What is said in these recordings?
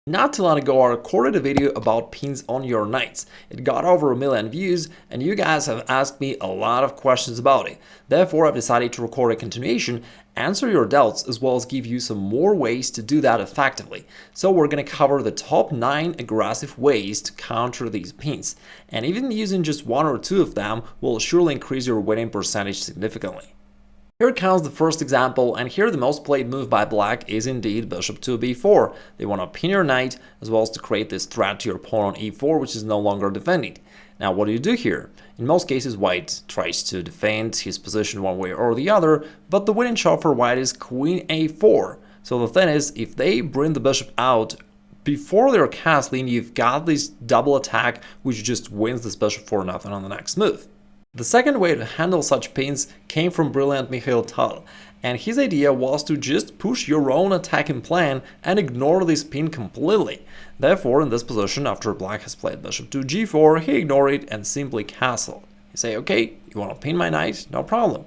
Not too long ago, I recorded a video about pins on your knights. It got over 1 million views, and you guys have asked me a lot of questions about it. Therefore, I've decided to record a continuation, answer your doubts, as well as give you some more ways to do that effectively. So we're going to cover the top 9 aggressive ways to counter these pins. And even using just 1 or 2 of them will surely increase your winning percentage significantly. Here comes the first example, and here the most played move by black is indeed bishop to b4. They want to pin your knight as well as to create this threat to your pawn on e4, which is no longer defending. Now what do you do here? In most cases, white tries to defend his position one way or the other, but the winning shot for white is queen a4. So the thing is, if they bring the bishop out before they're castling, you've got this double attack which just wins this bishop for nothing on the next move. The second way to handle such pins came from brilliant Mikhail Tal, and his idea was to just push your own attacking plan and ignore this pin completely. Therefore, in this position, after black has played bishop to g4, he ignored it and simply castled. You say, okay, you want to pin my knight? No problem.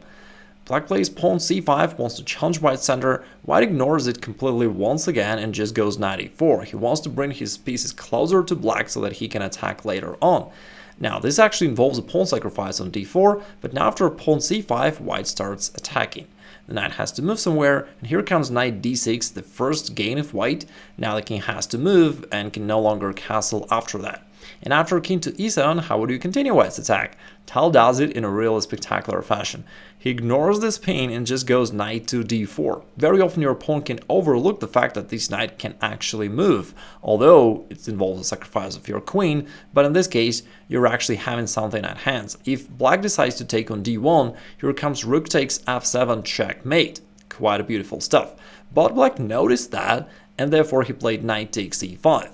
Black plays pawn c5, wants to challenge white's center. White ignores it completely once again and just goes knight e4. He wants to bring his pieces closer to black so that he can attack later on. Now, this actually involves a pawn sacrifice on d4, but now after pawn c5, white starts attacking. The knight has to move somewhere, and here comes knight d6, the first gain of white. Now the king has to move and can no longer castle after that. And after king to e7, how would you continue white's attack? Tal does it in a really spectacular fashion. He ignores this pin and just goes knight to d4. Very often your opponent can overlook the fact that this knight can actually move, although it involves a sacrifice of your queen, but in this case, you're actually having something at hand. If black decides to take on d1, here comes rook takes f7 checkmate. Quite a beautiful stuff. But black noticed that, and therefore he played knight takes e5.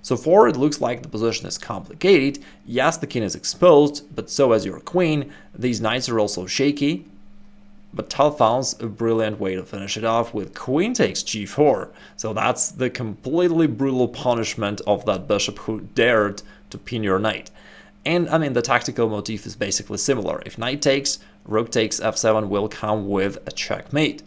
So far, it looks like the position is complicated. Yes, the king is exposed, but so is your queen. These knights are also shaky. But Tal found a brilliant way to finish it off with queen takes g4. So that's the completely brutal punishment of that bishop who dared to pin your knight. And I mean, the tactical motif is basically similar. If knight takes, rook takes f7 will come with a checkmate.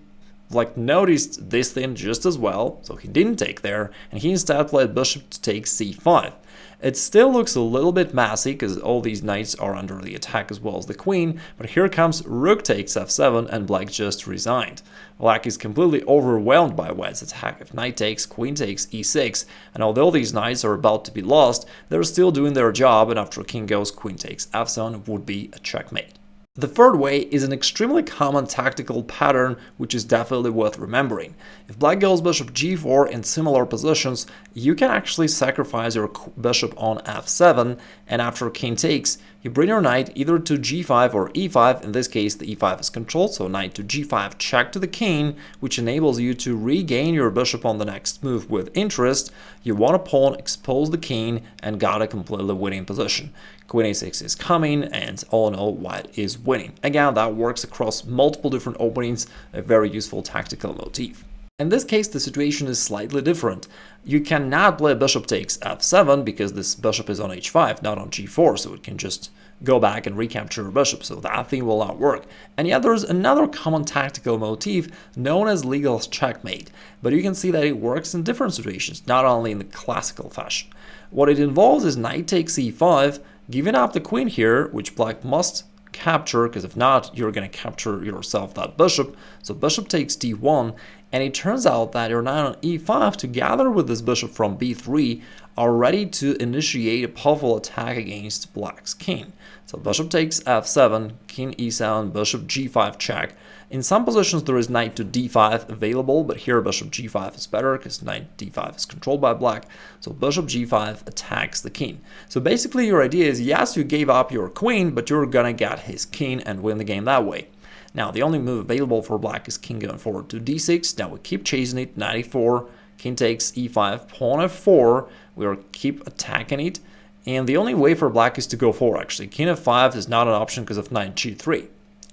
Black noticed this thing just as well, so he didn't take there, and he instead played bishop to take c5. It still looks a little bit messy because all these knights are under the attack as well as the queen, but here comes rook takes f7 and black just resigned. Black is completely overwhelmed by white's attack. If knight takes, queen takes e6, and although these knights are about to be lost, they're still doing their job, and after king goes queen takes f7 would be a checkmate. The third way is an extremely common tactical pattern which is definitely worth remembering. If black goes bishop g4 in similar positions, you can actually sacrifice your bishop on f7, and after king takes, you bring your knight either to g5 or e5. In this case, the e5 is controlled, so knight to g5 check to the king, which enables you to regain your bishop on the next move with interest. You want a pawn, expose the king, and got a completely winning position. Queen a6 is coming, and all in all, white is winning. Again, that works across multiple different openings, a very useful tactical motif. In this case, the situation is slightly different. You cannot play bishop takes f7 because this bishop is on h5, not on g4, so it can just go back and recapture a bishop, so that thing will not work. And yet there's another common tactical motif known as legal checkmate, but you can see that it works in different situations, not only in the classical fashion. What it involves is knight takes e5, giving up the queen here, which black must capture, because if not, you're going to capture yourself that bishop. So bishop takes d1, and it turns out that your knight on e5, together with this bishop from b3, are ready to initiate a powerful attack against black's king. So bishop takes f7, king e7, bishop g5 check. In some positions there is knight to d5 available, but here bishop g5 is better because knight d5 is controlled by black. So bishop g5 attacks the king. So basically your idea is, yes, you gave up your queen, but you're gonna get his king and win the game that way. Now the only move available for black is king going forward to d6. Now we keep chasing it, knight e4, king takes e5, pawn f4, we'll keep attacking it. And the only way for black is to go forward actually. King f5 is not an option because of knight g3.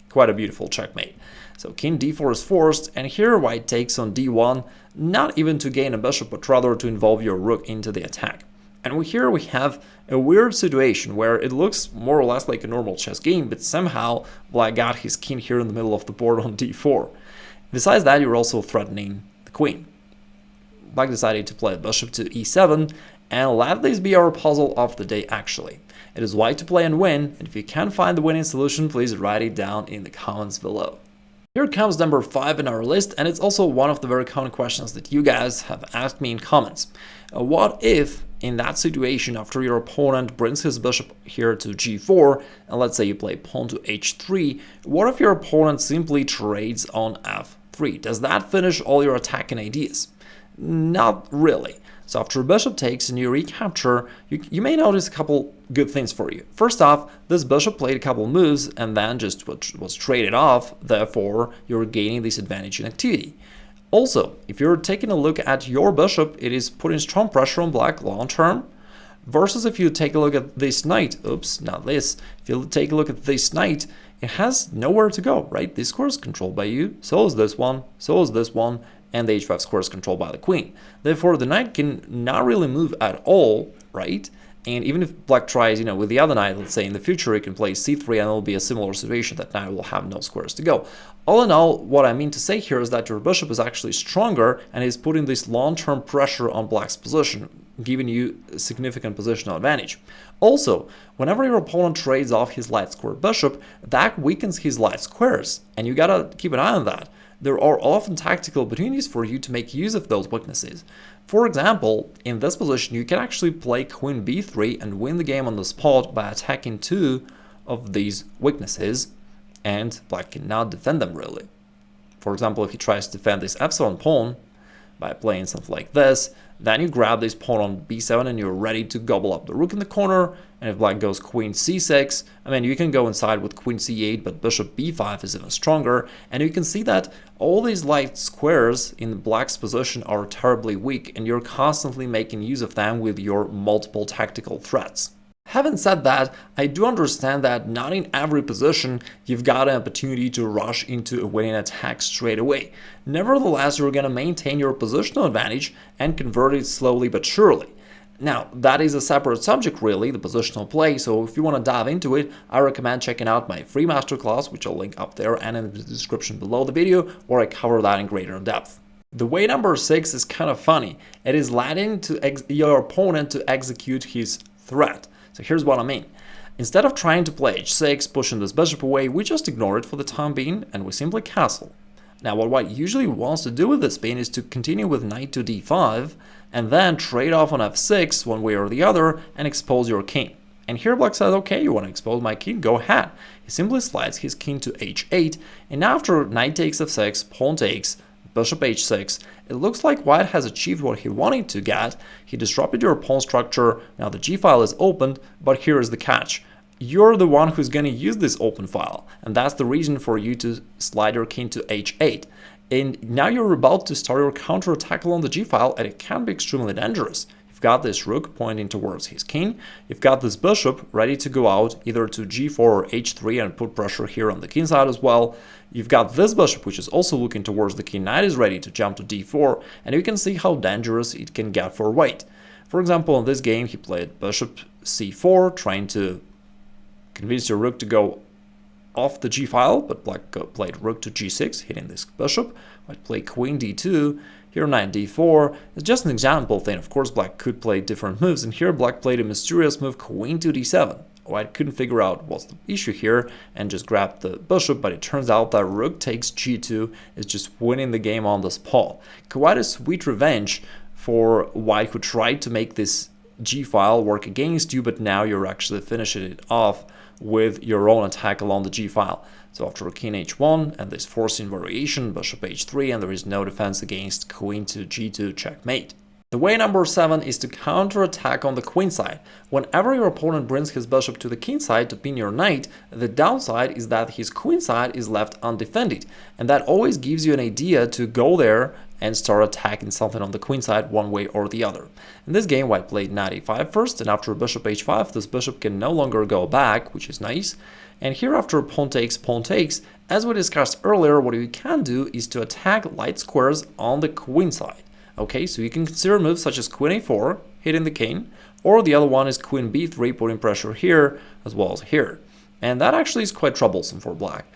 Quite a beautiful checkmate. So king d4 is forced, and here white takes on d1, not even to gain a bishop, but rather to involve your rook into the attack. And here we have a weird situation where it looks more or less like a normal chess game, but somehow black got his king here in the middle of the board on d4. Besides that, you're also threatening the queen. black decided to play bishop to e7, and let this be our puzzle of the day actually. It is white to play and win, and if you can't find the winning solution, please write it down in the comments below. Here comes number 5 in our list, and it's also one of the very common questions that you guys have asked me in comments. What if, in that situation, after your opponent brings his bishop here to g4, and let's say you play pawn to h3, what if your opponent simply trades on f3? Does that finish all your attacking ideas? Not really. So after bishop takes and you recapture, you may notice a couple good things for you. First off, this bishop played a couple moves and then just was traded off, therefore you're gaining this advantage in activity. Also, if you're taking a look at your bishop, it is putting strong pressure on black long term, versus if you take a look at this knight, oops, not this, if you take a look at this knight, it has nowhere to go, right? This square is controlled by you, so is this one, and the h5 square is controlled by the queen. Therefore, the knight can not really move at all, right? And even if black tries, with the other knight, let's say in the future, it can play c3 and it'll be a similar situation that knight will have no squares to go. All in all, what I mean to say here is that your bishop is actually stronger and is putting this long-term pressure on black's position, giving you a significant positional advantage. Also, whenever your opponent trades off his light square bishop, that weakens his light squares, and you gotta keep an eye on that. There are often tactical opportunities for you to make use of those weaknesses. For example, in this position, you can actually play queen b3 and win the game on the spot by attacking 2 of these weaknesses, and black cannot defend them really. For example, if he tries to defend this f7 pawn by playing something like this, then you grab this pawn on b7 and you're ready to gobble up the rook in the corner. And if black goes queen c6, you can go inside with queen c8, but bishop b5 is even stronger. And you can see that all these light squares in black's position are terribly weak, and you're constantly making use of them with your multiple tactical threats. Having said that, I do understand that not in every position you've got an opportunity to rush into a winning attack straight away. Nevertheless, you're going to maintain your positional advantage and convert it slowly but surely. Now, that is a separate subject really, the positional play, so if you want to dive into it, I recommend checking out my free masterclass, which I'll link up there and in the description below the video, where I cover that in greater depth. The way number 6 is kind of funny. It is letting your opponent to execute his threat. So here's what I mean. Instead of trying to play h6, pushing this bishop away, we just ignore it for the time being and we simply castle. Now what white usually wants to do with this pawn is to continue with knight to d5 and then trade off on f6 one way or the other and expose your king. And here black says, okay, you want to expose my king, go ahead. He simply slides his king to h8, and after knight takes f6, pawn takes, bishop h6, it looks like white has achieved what he wanted to get. He disrupted your pawn structure, now the g-file is opened, but here is the catch. You're the one who's going to use this open file, and that's the reason for you to slide your king to h8. And now you're about to start your counterattack along the g-file, and it can be extremely dangerous. You've got this rook pointing towards his king, you've got this bishop ready to go out either to g4 or h3 and put pressure here on the king side as well. You've got this bishop which is also looking towards the king, knight is ready to jump to d4, and you can see how dangerous it can get for white. For example, in this game he played bishop c4, trying to convince your rook to go off the g-file, but black played rook to g6, hitting this bishop. White played queen d2, here knight d4. It's just an example thing. Of course, black could play different moves, and here black played a mysterious move, queen to d7. White couldn't figure out what's the issue here and just grabbed the bishop, but it turns out that rook takes g2 is just winning the game on the spot. Quite a sweet revenge for white, who tried to make this g-file work against you, but now you're actually finishing it off with your own attack along the g-file. So after king h1 and this forcing variation, bishop h3, and there is no defense against queen to g2 checkmate. The way number 7 is to counterattack on the queen side. Whenever your opponent brings his bishop to the king side to pin your knight, the downside is that his queen side is left undefended, and that always gives you an idea to go there and start attacking something on the queen side one way or the other. In this game, white played knight e5 first, and after bishop h5, this bishop can no longer go back, which is nice. And here after pawn takes, as we discussed earlier, what you can do is to attack light squares on the queen side. Okay, so you can consider moves such as queen a4, hitting the king, or the other one is queen b3, putting pressure here as well as here. And that actually is quite troublesome for black,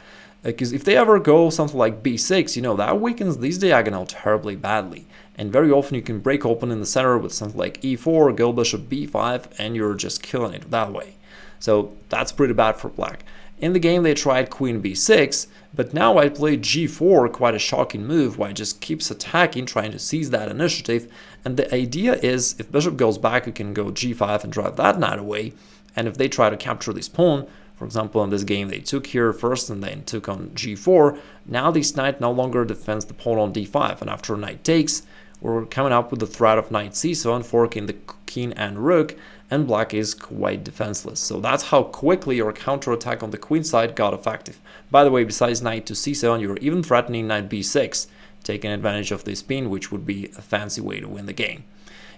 because if they ever go something like b6, that weakens this diagonal terribly badly. and very often you can break open in the center with something like e4, go bishop b5, and you're just killing it that way. So that's pretty bad for black. In the game they tried queen b6, but now white played g4, quite a shocking move. White just keeps attacking, trying to seize that initiative, and the idea is if bishop goes back you can go g5 and drive that knight away, and if they try to capture this pawn, for example in this game they took here first and then took on g4, now this knight no longer defends the pawn on d5, and after knight takes we're coming up with the threat of knight c7, forking the king and rook, and black is quite defenseless. So that's how quickly your counterattack on the queen side got effective. By the way, besides knight to c7, you're even threatening knight b6, taking advantage of this pin, which would be a fancy way to win the game.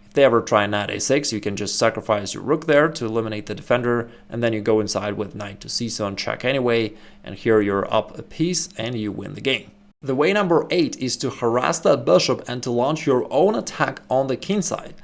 If they ever try knight a6, you can just sacrifice your rook there to eliminate the defender, and then you go inside with knight to c7 check anyway, and here you're up a piece and you win the game. The way number 8 is to harass that bishop and to launch your own attack on the king side.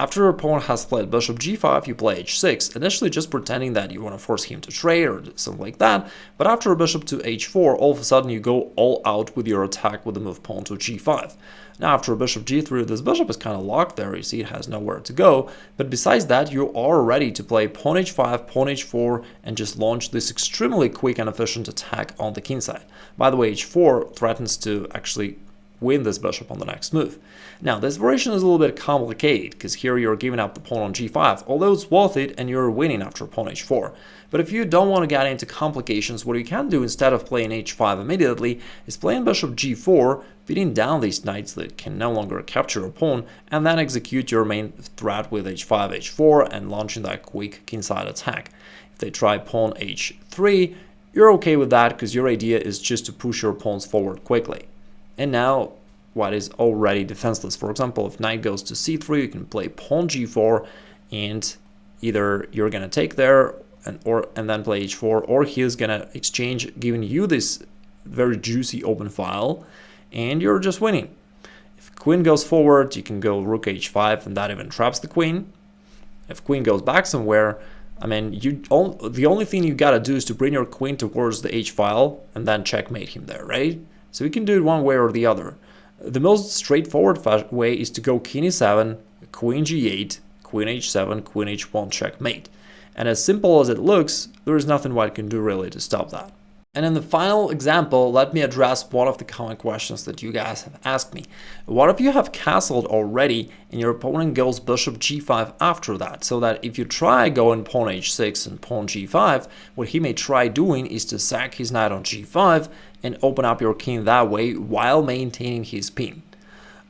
After your opponent has played bishop g5, you play h6, initially just pretending that you want to force him to trade or something like that, but after a bishop to h4, all of a sudden you go all out with your attack with the move pawn to g5. Now after a bishop g3, this bishop is kind of locked there, you see it has nowhere to go, but besides that you are ready to play pawn h5, pawn h4, and just launch this extremely quick and efficient attack on the king side. By the way, h4 threatens to actually win this bishop on the next move. Now this variation is a little bit complicated because here you're giving up the pawn on g5, although it's worth it and you're winning after pawn h4. But if you don't want to get into complications, what you can do instead of playing h5 immediately is playing bishop g4, beating down these knights that can no longer capture a pawn, and then execute your main threat with h5, h4 and launching that quick kingside attack. If they try pawn h3, you're okay with that because your idea is just to push your pawns forward quickly. And now white is already defenseless. For example, if knight goes to c3, you can play pawn g4, and either you're gonna take there and then play h4, or he is gonna exchange, giving you this very juicy open file, and you're just winning. If queen goes forward, you can go rook h5, and that even traps the queen. If queen goes back somewhere, I mean, the only thing you gotta do is to bring your queen towards the h file and then checkmate him there, right? So you can do it one way or the other. The most straightforward way is to go king e7, queen g8, queen h7, queen h1, checkmate. And as simple as it looks, there is nothing white can do really to stop that. And in the final example, let me address one of the common questions that you guys have asked me. What if you have castled already and your opponent goes bishop g5 after that, so that if you try going pawn h6 and pawn g5, what he may try doing is to sack his knight on g5 and open up your king that way while maintaining his pin.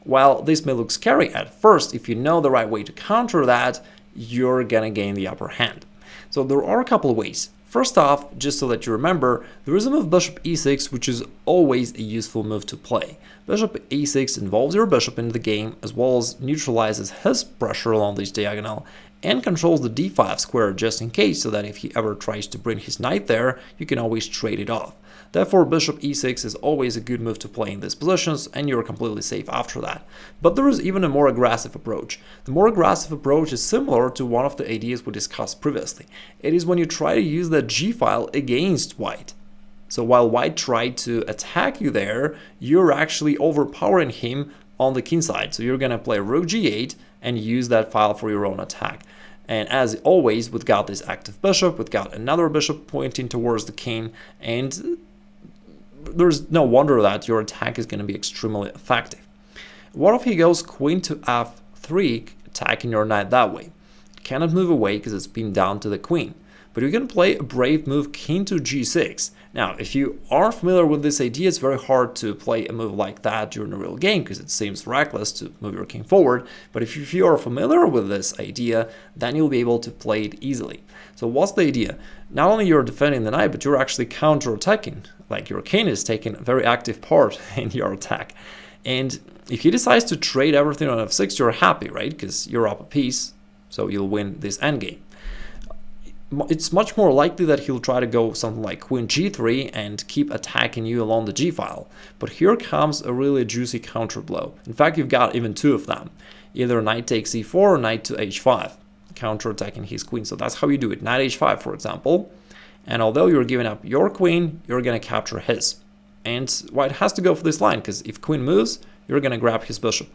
While this may look scary at first, if you know the right way to counter that, you're gonna gain the upper hand. So there are a couple of ways. First off, just so that you remember, there is a move bishop e6, which is always a useful move to play. Bishop e6 involves your bishop in the game, as well as neutralizes his pressure along this diagonal, and controls the d5 square just in case, so that if he ever tries to bring his knight there, you can always trade it off. Therefore, bishop e6 is always a good move to play in these positions, and you're completely safe after that. But there is even a more aggressive approach. The more aggressive approach is similar to one of the ideas we discussed previously. It is when you try to use that g-file against white. So while white tried to attack you there, you're actually overpowering him on the king side. So you're going to play rook g8 and use that file for your own attack. And as always, we've got this active bishop, we've got another bishop pointing towards the king, and there's no wonder that your attack is going to be extremely effective. What if he goes queen to f3, attacking your knight that way? You cannot move away because it's pinned down to the queen. But you can play a brave move king to g6. Now, if you are familiar with this idea, it's very hard to play a move like that during a real game because it seems reckless to move your king forward. But if you are familiar with this idea, then you'll be able to play it easily. So what's the idea? Not only you're defending the knight, but you're actually counter-attacking. Like your king is taking a very active part in your attack. And if he decides to trade everything on f6, you're happy, right? Because you're up a piece, so you'll win this endgame. It's much more likely that he'll try to go something like queen g3 and keep attacking you along the g-file. But here comes a really juicy counter blow. In fact, you've got even two of them. Either knight takes e4 or knight to h5, counter-attacking his queen. So that's how you do it. Knight h5, for example. And although you're giving up your queen, you're going to capture his. And white has to go for this line, because if queen moves, you're going to grab his bishop.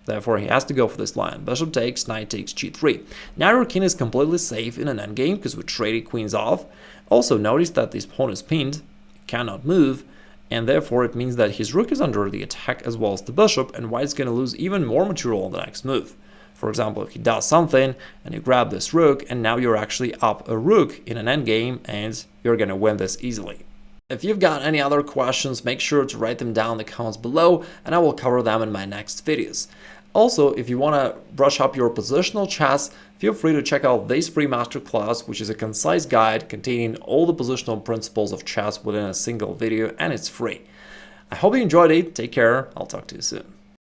Therefore, he has to go for this line. Bishop takes, knight takes g3. Now your king is completely safe in an endgame because we traded queens off. Also, notice that this pawn is pinned, cannot move, and therefore it means that his rook is under the attack as well as the bishop, and white's going to lose even more material on the next move. For example, if he does something and you grab this rook, and now you're actually up a rook in an endgame, and you're going to win this easily. If you've got any other questions, make sure to write them down in the comments below, and I will cover them in my next videos. Also, if you want to brush up your positional chess, feel free to check out this free masterclass, which is a concise guide containing all the positional principles of chess within a single video, and it's free. I hope you enjoyed it. Take care. I'll talk to you soon.